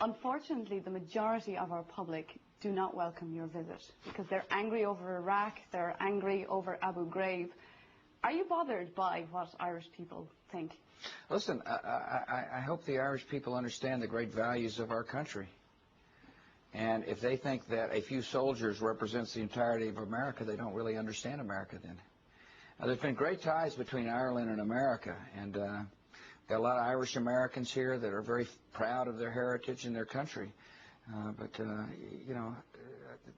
Unfortunately, the majority of our public do not welcome your visit because they're angry over Iraq, they're angry over Abu Ghraib. Are you bothered by what Irish people think? Listen, I hope the Irish people understand the great values of our country. And if they think that a few soldiers represents the entirety of America, they don't really understand America then. There's been great ties between Ireland and America, and got a lot of Irish Americans here that are very proud of their heritage and their country. But you know,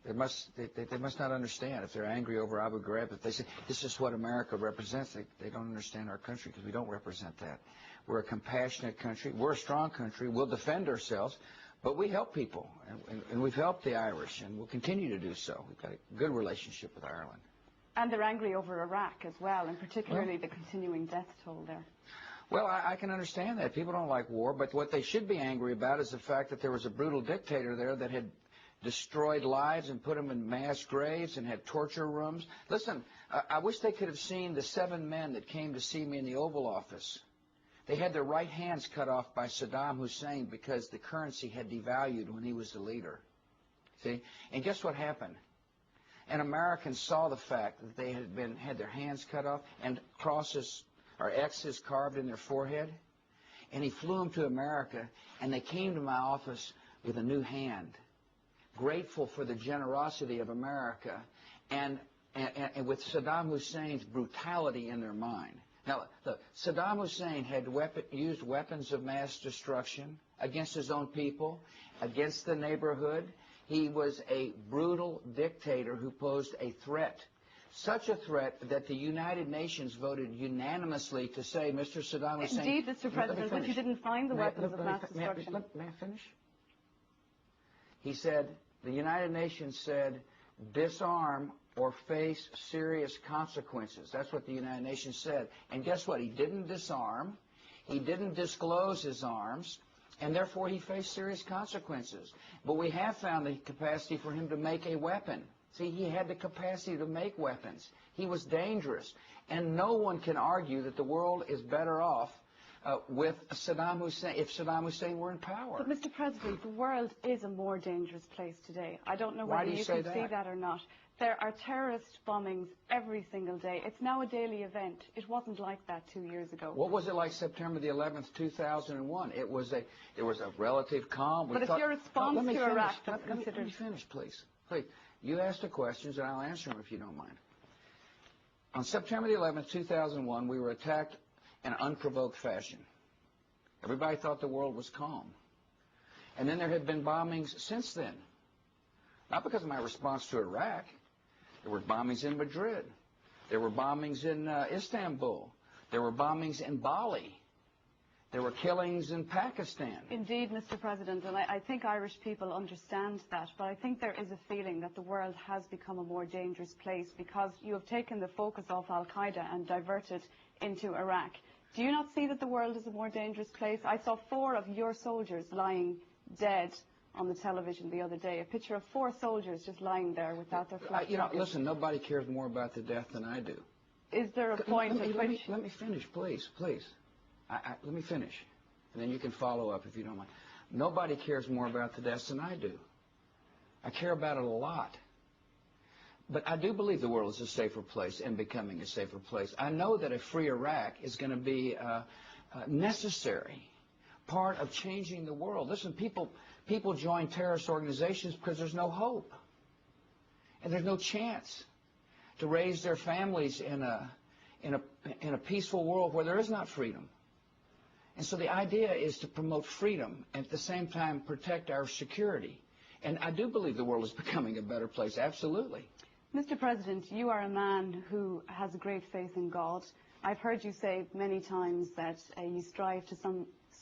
they must not understand. If they're angry over Abu Ghraib, if they say this is what America represents, they don't understand our country, because we don't represent that. We're a compassionate country. We're a strong country. We'll defend ourselves, but we help people, and we've helped the Irish, and we'll continue to do so. We've got a good relationship with Ireland. And they're angry over Iraq as well, and particularly the continuing death toll there. Well, I can understand that. People don't like war, but what they should be angry about is the fact that there was a brutal dictator there that had destroyed lives and put them in mass graves and had torture rooms. Listen, I wish they could have seen the 7 men that came to see me in the Oval Office. They had their right hands cut off by Saddam Hussein because the currency had devalued when he was the leader. See? And guess what happened? And Americans saw the fact that they had their hands cut off and crosses or X's carved in their forehead, and he flew them to America, and they came to my office with a new hand, grateful for the generosity of America, and with Saddam Hussein's brutality in their mind. Now, look, Saddam Hussein had used weapons of mass destruction against his own people, against the neighborhood. He was a brutal dictator who posed a threat. Such a threat that the United Nations voted unanimously to say, Mr. Saddam Hussein... Indeed, Mr. President, but you didn't find the weapons of mass destruction. May I finish? He said, the United Nations said, disarm or face serious consequences. That's what the United Nations said. And guess what? He didn't disarm. He didn't disclose his arms. And therefore, he faced serious consequences. But we have found the capacity for him to make a weapon. See, he had the capacity to make weapons. He was dangerous. And no one can argue that the world is better off with Saddam Hussein, if Saddam Hussein were in power. But, Mr. President, the world is a more dangerous place today. I don't know whether you can see that or not. There are terrorist bombings every single day. It's now a daily event. It wasn't like that 2 years ago. What was it like September the 11th, 2001? There was a relative calm. But if your response to Iraq is considered... Let me finish, please. Please. You ask the questions, and I'll answer them if you don't mind. On September the 11th, 2001, we were attacked in an unprovoked fashion. Everybody thought the world was calm. And then there had been bombings since then. Not because of my response to Iraq. There were bombings in Madrid. There were bombings in Istanbul. There were bombings in Bali. There were killings in Pakistan. Indeed, Mr. President, and I think Irish people understand that, but I think there is a feeling that the world has become a more dangerous place because you have taken the focus off Al-Qaeda and diverted into Iraq. Do you not see that the world is a more dangerous place? I saw 4 of your soldiers lying dead on the television the other day, a picture of 4 soldiers just lying there without their flag. Listen, nobody cares more about the death than I do. Is there a point at which... Let me finish, please, please. Let me finish, and then you can follow up if you don't mind. Nobody cares more about the deaths than I do. I care about it a lot. But I do believe the world is a safer place and becoming a safer place. I know that a free Iraq is going to be a necessary part of changing the world. Listen, people join terrorist organizations because there's no hope. And there's no chance to raise their families in a peaceful world where there is not freedom. And so the idea is to promote freedom and at the same time protect our security. And I do believe the world is becoming a better place, absolutely. Mr. President, you are a man who has great faith in God. I've heard you say many times that you strive to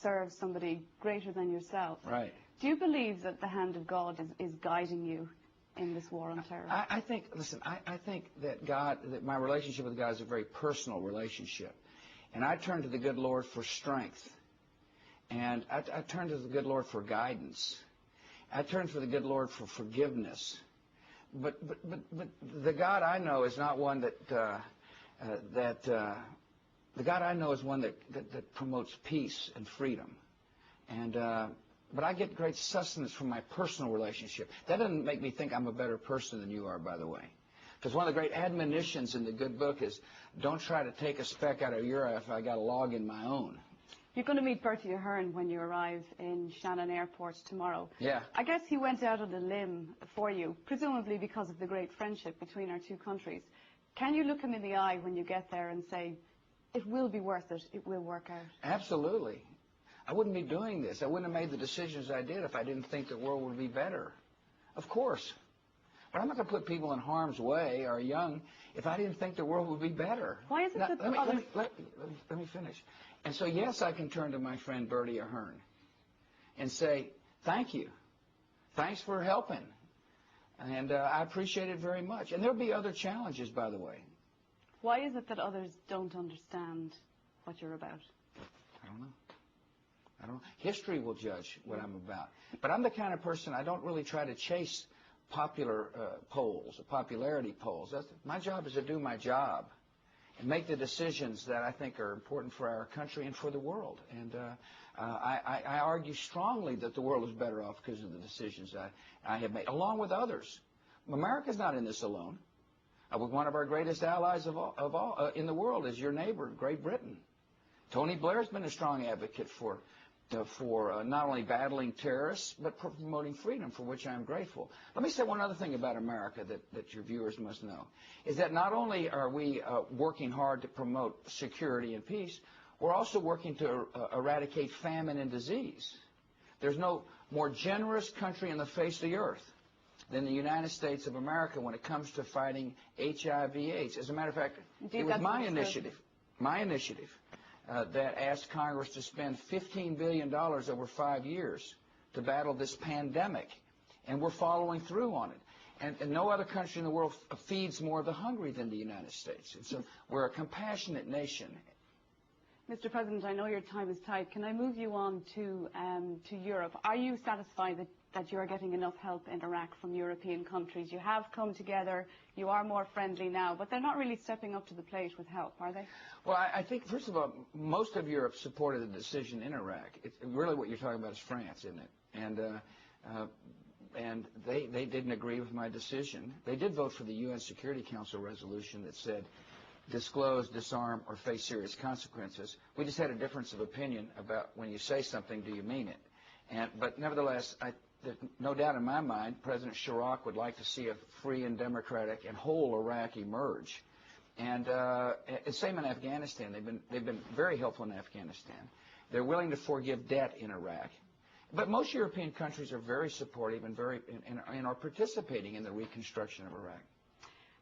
serve somebody greater than yourself. Right. Do you believe that the hand of God is guiding you in this war on terror? I think that my relationship with God is a very personal relationship. And I turn to the good Lord for strength. And I turn to the good Lord for guidance. I turn to the good Lord for forgiveness. But the God I know is not one the God I know is one that promotes peace and freedom. And but I get great sustenance from my personal relationship. That doesn't make me think I'm a better person than you are, by the way. Because one of the great admonitions in the good book is, don't try to take a speck out of your eye if I got a log in my own. You're going to meet Bertie Ahern when you arrive in Shannon Airport tomorrow. Yeah. I guess he went out on a limb for you, presumably because of the great friendship between our two countries. Can you look him in the eye when you get there and say, it will be worth it, it will work out? Absolutely. I wouldn't be doing this. I wouldn't have made the decisions I did if I didn't think the world would be better. Of course. But I'm not going to put people in harm's way or young if I didn't think the world would be better. Why is it that let me finish. And so, yes, I can turn to my friend Bertie Ahern and say, thank you. Thanks for helping. And I appreciate it very much. And there'll be other challenges, by the way. Why is it that others don't understand what you're about? I don't know. History will judge what I'm about. But I'm the kind of person, I don't really try to chase popular polls, popularity polls. My job is to do my job and make the decisions that I think are important for our country and for the world. And I argue strongly that the world is better off because of the decisions I have made, along with others. America's not in this alone. One of our greatest allies of all in the world is your neighbor, Great Britain. Tony Blair's been a strong advocate for not only battling terrorists, but for promoting freedom, for which I am grateful. Let me say one other thing about America that your viewers must know, is that not only are we working hard to promote security and peace, we're also working to eradicate famine and disease. There's no more generous country on the face of the earth than the United States of America when it comes to fighting HIV/AIDS. As a matter of fact, it was my initiative that asked Congress to spend $15 billion over 5 years to battle this pandemic, and we're following through on it. And no other country in the world feeds more of the hungry than the United States. And so we're a compassionate nation. Mr. President, I know your time is tight. Can I move you on to Europe? Are you satisfied that you are getting enough help in Iraq from European countries? You have come together, you are more friendly now, but they're not really stepping up to the plate with help, are they? Well, I think, first of all, most of Europe supported the decision in Iraq. Really what you're talking about is France, isn't it? And they didn't agree with my decision. They did vote for the UN Security Council resolution that said, disclose, disarm, or face serious consequences. We just had a difference of opinion about when you say something, do you mean it? But nevertheless, there's no doubt in my mind, President Chirac would like to see a free and democratic and whole Iraq emerge. And same in Afghanistan. They've been very helpful in Afghanistan. They're willing to forgive debt in Iraq. But most European countries are very supportive and are participating in the reconstruction of Iraq.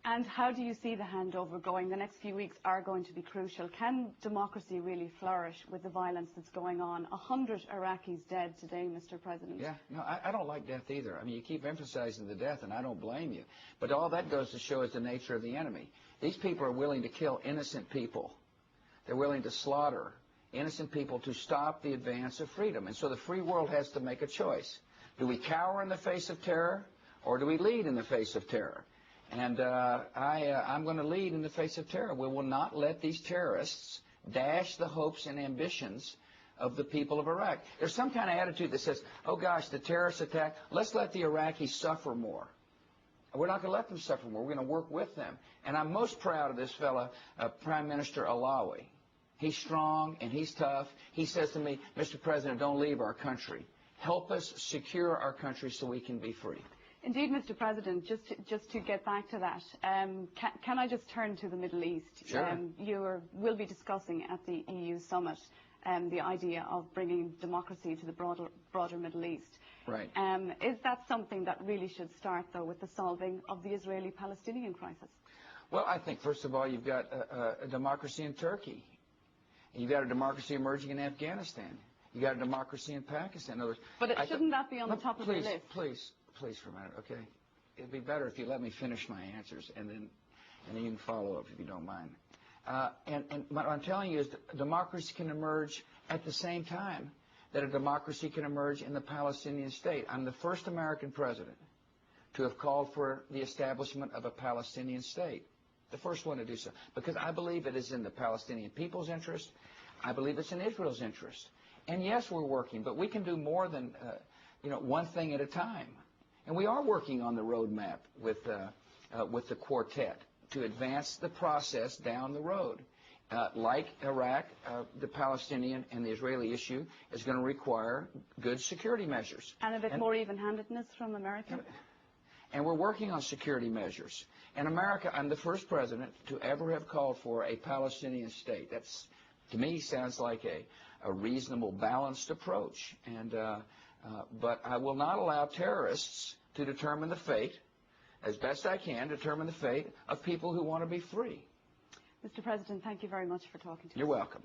And how do you see the handover going? The next few weeks are going to be crucial. Can democracy really flourish with the violence that's going on? 100 Iraqis dead today, Mr. President. Yeah, no, I don't like death either. I mean, you keep emphasizing the death, and I don't blame you. But all that goes to show is the nature of the enemy. These people are willing to kill innocent people. They're willing to slaughter innocent people to stop the advance of freedom. And so the free world has to make a choice. Do we cower in the face of terror, or do we lead in the face of terror? And I'm going to lead in the face of terror. We will not let these terrorists dash the hopes and ambitions of the people of Iraq. There's some kind of attitude that says, oh gosh, the terrorists attack, let's let the Iraqis suffer more. We're not going to let them suffer more. We're going to work with them. And I'm most proud of this fella, Prime Minister Alawi. He's strong and he's tough. He says to me, Mr. President, don't leave our country. Help us secure our country so we can be free. Indeed, Mr. President, just to get back to that, can I just turn to the Middle East? Sure. You will be discussing at the EU summit the idea of bringing democracy to the broader Middle East. Right. Is that something that really should start, though, with the solving of the Israeli-Palestinian crisis? Well, I think, first of all, you've got a democracy in Turkey. You've got a democracy emerging in Afghanistan. You've got a democracy in Pakistan. In other words, but shouldn't that be on the top of the list? Please for a minute, okay? It'd be better if you let me finish my answers, and then you can follow up if you don't mind. And what I'm telling you is that democracy can emerge at the same time that a democracy can emerge in the Palestinian state. I'm the first American president to have called for the establishment of a Palestinian state, the first one to do so, because I believe it is in the Palestinian people's interest. I believe it's in Israel's interest. And yes, we're working, but we can do more than one thing at a time. And we are working on the roadmap with the quartet to advance the process down the road. Like Iraq, the Palestinian and the Israeli issue is going to require good security measures. And a bit more even-handedness from America? And we're working on security measures. In America, I'm the first president to ever have called for a Palestinian state. That's, to me, sounds like a reasonable, balanced approach. And but I will not allow terrorists to determine the fate, as best I can, determine the fate of people who want to be free. Mr. President, thank you very much for talking to us. You're welcome.